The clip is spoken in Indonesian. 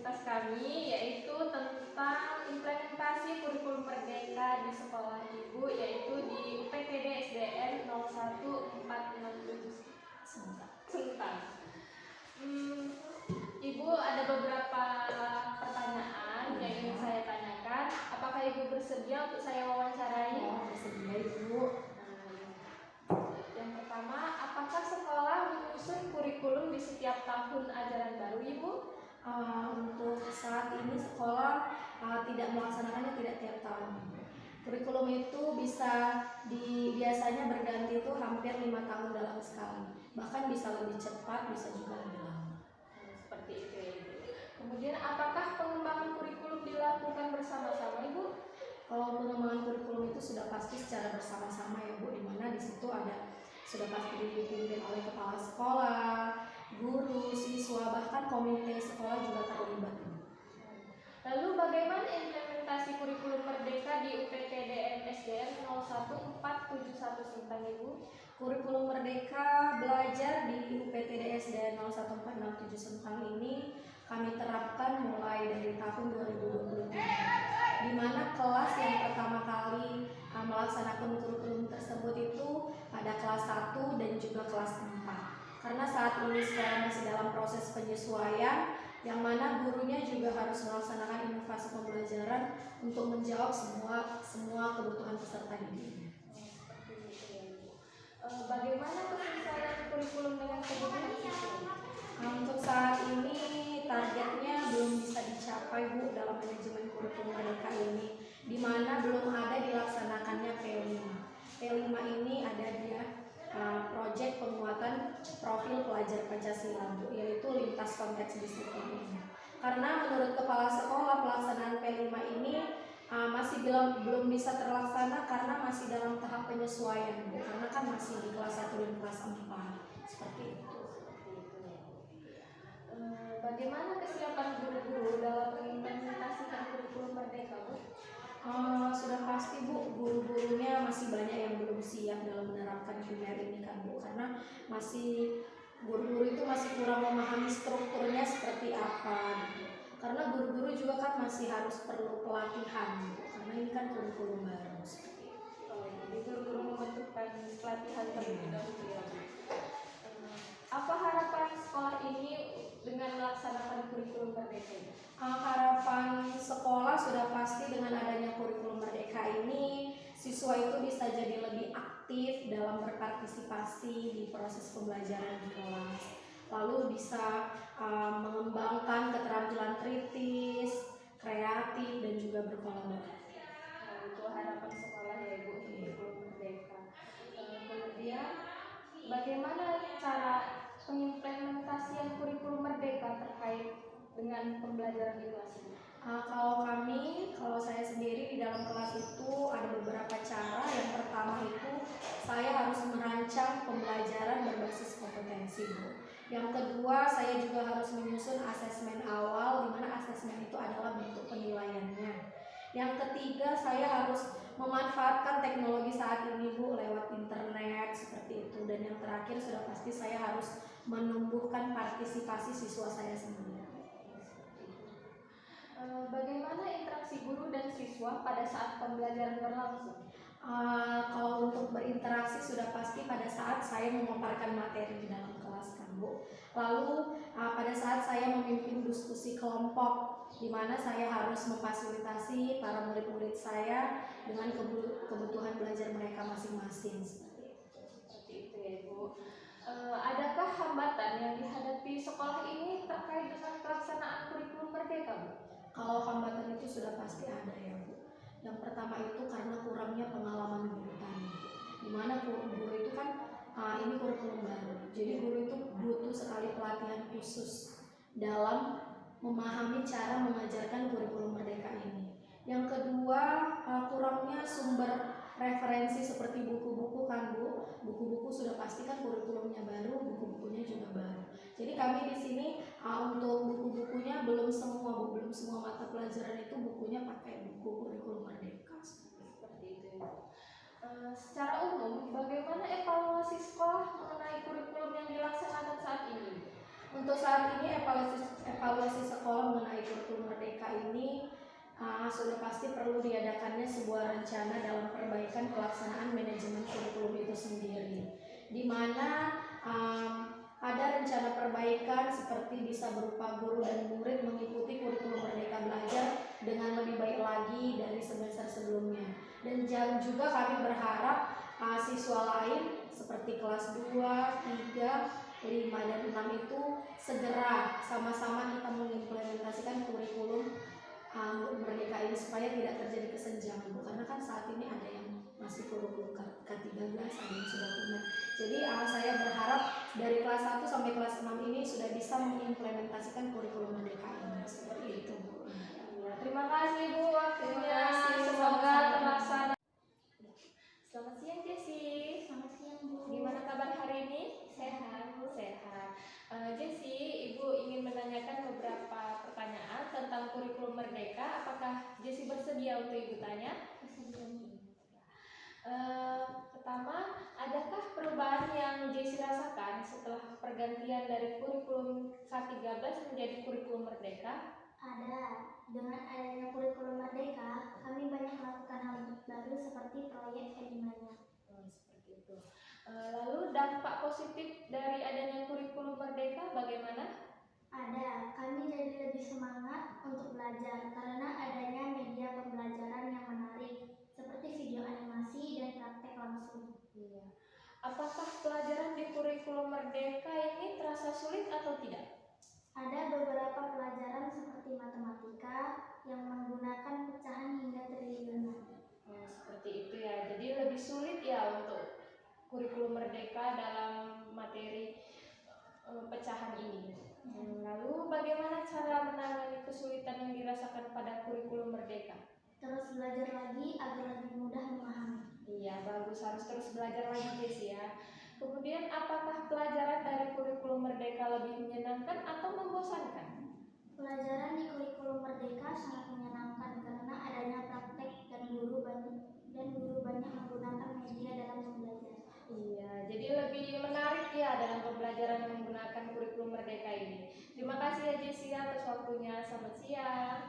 universitas kami, yaitu tentang implementasi kurikulum merdeka di sekolah Ibu, yaitu di UPTD SDN 01467 Sentang. Ibu, ada beberapa pertanyaan yang ingin saya tanyakan. Apakah Ibu bersedia untuk saya wawancarai? Bersedia, Ibu. Yang pertama, apakah sekolah menyusun kurikulum di setiap tahun ajaran baru, Ibu? Untuk saat ini sekolah tidak melaksanakannya tidak tiap tahun. Kurikulum itu biasanya berganti itu hampir 5 tahun dalam sekali. Bahkan bisa lebih cepat, bisa juga lebih lama. Seperti itu ya, Ibu. Kemudian apakah pengembangan kurikulum dilakukan bersama-sama, Ibu? Kalau pengembangan kurikulum itu sudah pasti secara bersama-sama ya, Bu, di mana di situ sudah pasti dipimpin oleh kepala sekolah, guru, siswa, bahkan komite sekolah juga terlibat. Lalu bagaimana implementasi kurikulum merdeka di UPTDN SDN 01471 Sentang, Ibu? Kurikulum merdeka belajar di UPTD SDN 01467 Sentang ini kami terapkan mulai dari tahun 2023, di mana kelas yang pertama kali melaksanakan kurikulum tersebut itu pada kelas 1 dan juga kelas 4. Karena saat ini sekarang masih dalam proses penyesuaian, yang mana gurunya juga harus melaksanakan inovasi pembelajaran untuk menjawab semua kebutuhan peserta didiknya. Bagaimana penyesuaian kurikulum dengan kebutuhan siswa? Untuk saat ini targetnya belum bisa dicapai, Bu, dalam manajemen kurikulum merdeka ini, di mana belum ada dilaksanakannya P5. P5 ini ada dia proyek penguatan profil pelajar Pancasila, Bu, yaitu lintas konteks disiplin ini. Karena menurut kepala sekolah pelaksanaan P5 ini masih belum bisa terlaksana karena masih dalam tahap penyesuaian, Bu, karena kan masih di kelas 1 dan kelas 4 seperti itu. Bagaimana kesiapan guru-guru dalam mengimplementasikan kurikulum merdeka, Bu? Sudah pasti, Bu, guru-gurunya masih banyak yang belum siap dalam menerapkan QMR ini kan, Bu, karena guru-guru itu masih kurang memahami strukturnya seperti apa gitu. Karena guru-guru juga kan masih harus perlu pelatihan, Bu, karena ini kan kurikulum baru seperti itu. Jadi guru-guru membutuhkan pelatihan terlebih dahulu ya, Bu. Apa harapan sekolah ini dengan melaksanakan kurikulum merdeka? Harapan sekolah sudah pasti dengan adanya kurikulum merdeka ini, siswa itu bisa jadi lebih aktif dalam berpartisipasi di proses pembelajaran di kelas. Lalu bisa mengembangkan keterampilan kritis, kreatif, dan juga berkolaborasi. Itu harapan sekolah ya, Ibu, kurikulum merdeka. Kemudian bagaimana cara pengimplementasian kurikulum merdeka terkait dengan pembelajaran di kelas ini? Kalau saya sendiri di dalam kelas itu ada beberapa cara. Yang pertama itu saya harus merancang pembelajaran berbasis kompetensi, Bu. Yang kedua, saya juga harus menyusun asesmen awal, di mana asesmen itu adalah bentuk penilaiannya. Yang ketiga, saya harus memanfaatkan teknologi saat ini, Bu, lewat internet seperti itu. Dan yang terakhir sudah pasti saya harus menumbuhkan partisipasi siswa saya sendiri. Bagaimana interaksi guru dan siswa pada saat pembelajaran berlangsung? Kalau untuk berinteraksi sudah pasti pada saat saya memaparkan materi di dalam kelas kan, Bu. Lalu pada saat saya memimpin diskusi kelompok, di mana saya harus memfasilitasi para murid-murid saya dengan kebutuhan belajar mereka masing-masing seperti itu ya, Bu. Adakah hambatan yang dihadapi sekolah ini terkait dengan pelaksanaan kurikulum merdeka, Bu? Kalau hambatan itu sudah pasti ada ya, Bu. Yang pertama itu karena kurangnya pengalaman guru tadi, di mana guru itu kan ini kurikulum baru, jadi guru itu butuh sekali pelatihan khusus dalam memahami cara mengajarkan kurikulum merdeka ini. Yang kedua, kurangnya sumber referensi seperti buku-buku kan, Bu. Buku-buku sudah pasti kan kurikulumnya baru, buku-bukunya juga baru. Jadi kami di sini untuk buku-bukunya belum semua mata pelajaran itu bukunya pakai buku kurikulum merdeka seperti itu. Secara umum, bagaimana evaluasi sekolah mengenai kurikulum yang dilaksanakan saat ini? Untuk saat ini evaluasi sekolah mengenai kurikulum perlu diadakannya sebuah rencana dalam perbaikan pelaksanaan manajemen kurikulum itu sendiri, di mana ada rencana perbaikan seperti bisa berupa guru dan murid mengikuti kurikulum Merdeka Belajar dengan lebih baik lagi dari semester sebelumnya. Dan juga kami berharap siswa lain seperti kelas 2, 3, 5, dan 6 itu segera sama-sama kita mengimplementasikan kurikulum Merdeka ini supaya tidak terjadi kesenjangan, Bu. Karena kan saat ini ada yang masih kurikulum K13, ada yang sudah punya. Jadi saya berharap dari kelas 1 sampai kelas 6 ini sudah bisa mengimplementasikan kurikulum Merdeka ini. Seperti itu, Bu. Terima kasih Bu waktunya. Terima kasih. Semoga terlaksana. Selamat siang Jessy. Selamat siang, Bu. Gimana kabar hari ini? Sehat, Bu. Sehat. Jessy, Ibu ingin menanyakan beberapa pertanyaan tentang kurikulum Merdeka. Apakah Jessy bersedia untuk Ibu tanya? Pertama, adakah perubahan yang Jessy rasakan setelah pergantian dari kurikulum K13 menjadi kurikulum Merdeka? Ada. Dengan adanya kurikulum Merdeka, kami banyak melakukan hal baru seperti proyek Edimania. Seperti itu. Lalu dampak positif dari adanya kurikulum Merdeka bagaimana? Ada. Kami jadi lebih semangat untuk belajar karena adanya media pembelajaran yang menarik seperti video animasi dan praktek langsung. Iya. Apakah pelajaran di kurikulum Merdeka ini terasa sulit atau tidak? Ada beberapa pelajaran seperti matematika yang menggunakan pecahan hingga triliunan. Seperti itu ya. Jadi lebih sulit ya untuk kurikulum Merdeka dalam materi pecahan ini. Lalu bagaimana cara menangani kesulitan yang dirasakan pada kurikulum Merdeka? Terus belajar lagi agar lebih mudah memahami. Iya, bagus, harus terus belajar lagi Jessy ya. Kemudian apakah pelajaran dari kurikulum Merdeka lebih menyenangkan atau membosankan? Pelajaran di kurikulum Merdeka sangat menyenangkan karena adanya praktek dan guru banyak menggunakan media dalam belajar. Iya, jadi lebih menarik ya dalam pembelajaran yang menggunakan kurikulum Merdeka ini. Terima kasih ya Jessy atas waktunya. Selamat siang.